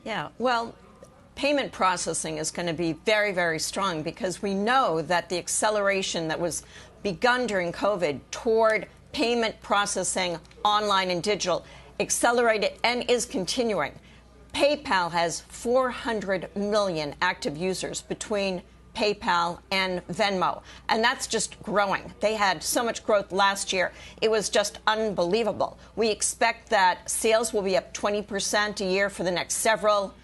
Yeah, well, payment processing is going to be very, very strong because we know that the acceleration that was begun during COVID toward payment processing online and digital accelerated and is continuing. PayPal has 400 million active users between PayPal and Venmo, and that's just growing. They had so much growth last year. It was just unbelievable. We expect that sales will be up 20% a year for the next several,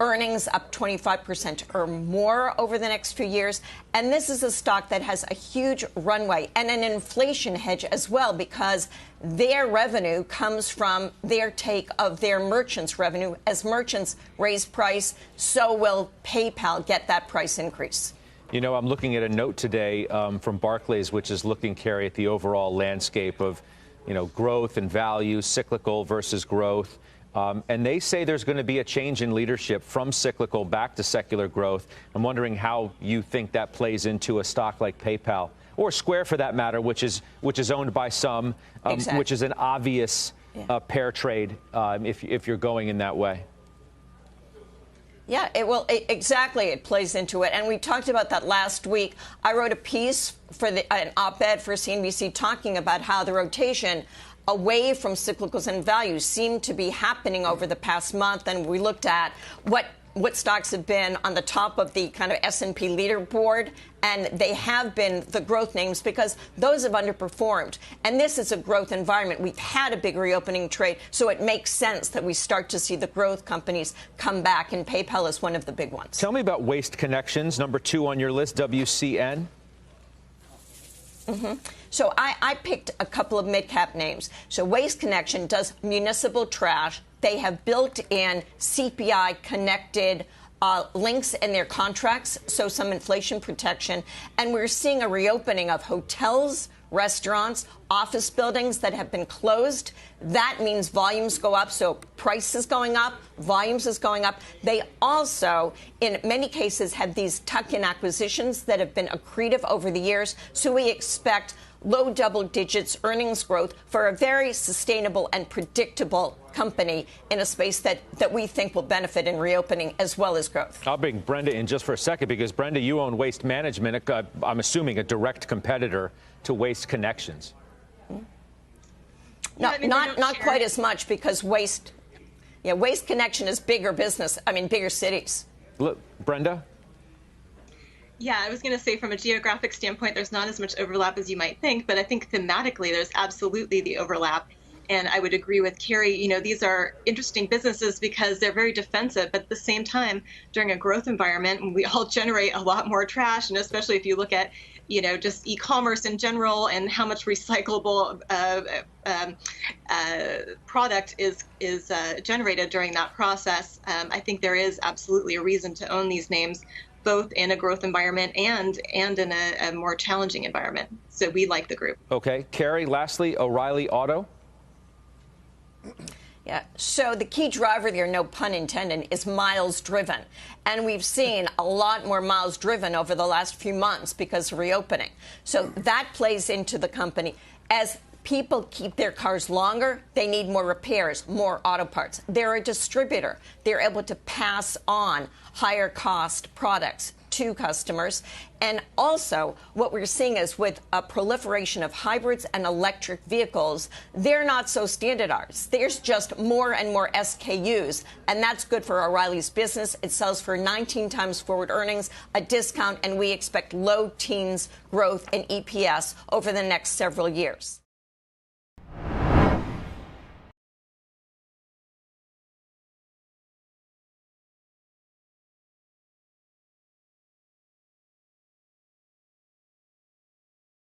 earnings up 25% or more over the next few years. And this is a stock that has a huge runway and an inflation hedge as well, because their revenue comes from their take of their merchants' revenue. As merchants raise price, so will PayPal get that price increase. You know, I'm looking at a note today from Barclays, which is looking, Carrie, at the overall landscape of, growth and value, cyclical versus growth. And they say there's going to be a change in leadership from cyclical back to secular growth. I'm wondering how you think that plays into a stock like PayPal, or Square for that matter, which is owned by some, exactly, which is an obvious pair trade if you're going in that way. Yeah, exactly. It plays into it. And we talked about that last week. I wrote a piece for an op-ed for CNBC talking about how the rotation away from cyclicals and values seemed to be happening over the past month. And we looked at what stocks have been on the top of the kind of S&P leaderboard, and they have been the growth names because those have underperformed. And this is a growth environment. We've had a big reopening trade, so it makes sense that we start to see the growth companies come back, and PayPal is one of the big ones. Tell me about Waste Connections, number 2 on your list, WCN. So I picked a couple of mid-cap names. So Waste Connection does municipal trash. They have built-in CPI-connected links in their contracts, so some inflation protection. And we're seeing a reopening of hotels, restaurants, office buildings that have been closed. That means volumes go up, so price is going up, volumes is going up. They also, in many cases, have these tuck-in acquisitions that have been accretive over the years, so we expect low double digits earnings growth for a very sustainable and predictable company in a space that we think will benefit in reopening as well as growth. I'll bring Brenda in just for a second, because Brenda, you own Waste Management. I'm assuming a direct competitor to Waste Connections. No, not quite as much, because Waste Connection is bigger business. I mean, bigger cities. Look, Brenda? Yeah, I was going to say from a geographic standpoint, there's not as much overlap as you might think, but I think thematically there's absolutely the overlap. And I would agree with Carrie, these are interesting businesses because they're very defensive, but at the same time, during a growth environment, we all generate a lot more trash. And especially if you look at, just e-commerce in general and how much recyclable product is generated during that process, I think there is absolutely a reason to own these names, both in a growth environment and in a more challenging environment. So we like the group. Okay. Carrie, lastly, O'Reilly Auto. Yeah. So the key driver there, no pun intended, is miles driven. And we've seen a lot more miles driven over the last few months because of reopening. So that plays into the company. As people keep their cars longer, they need more repairs, more auto parts. They're a distributor. They're able to pass on higher cost products to customers. And also, what we're seeing is with a proliferation of hybrids and electric vehicles, they're not so standardized. There's just more and more SKUs, and that's good for O'Reilly's business. It sells for 19 times forward earnings, a discount, and we expect low teens growth in EPS over the next several years.